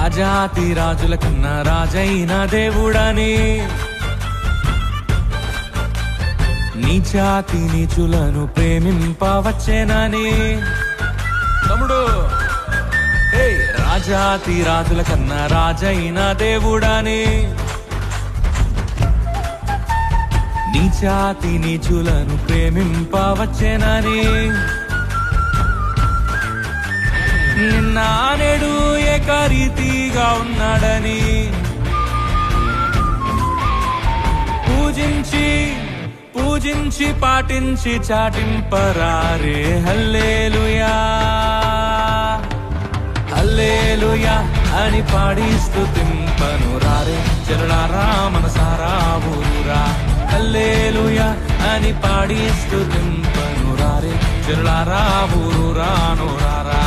రాజాతి రాజుల కన్నా రాజైన దేవుడని, నీచాతి నీచులను ప్రేమింపవచ్చేనని. తమ్ముడు, రాజాతి రాజుల కన్నా రాజైన దేవుడని, నీచాతి నీచులను ప్రేమింపవచ్చేనని. నిన్న నేడు ఏకరీతిగా ఉన్నాడని, పూజించి పాటించి చాటింపరారే. హల్లెలూయా హల్లెలూయా అని పాడి స్తుతింపను రారే. జనులారా మనసారా ఊరురా. హల్లెలూయా అని పాడి స్తుతింపను రారే. జనులారా ఊరురా నోరారా.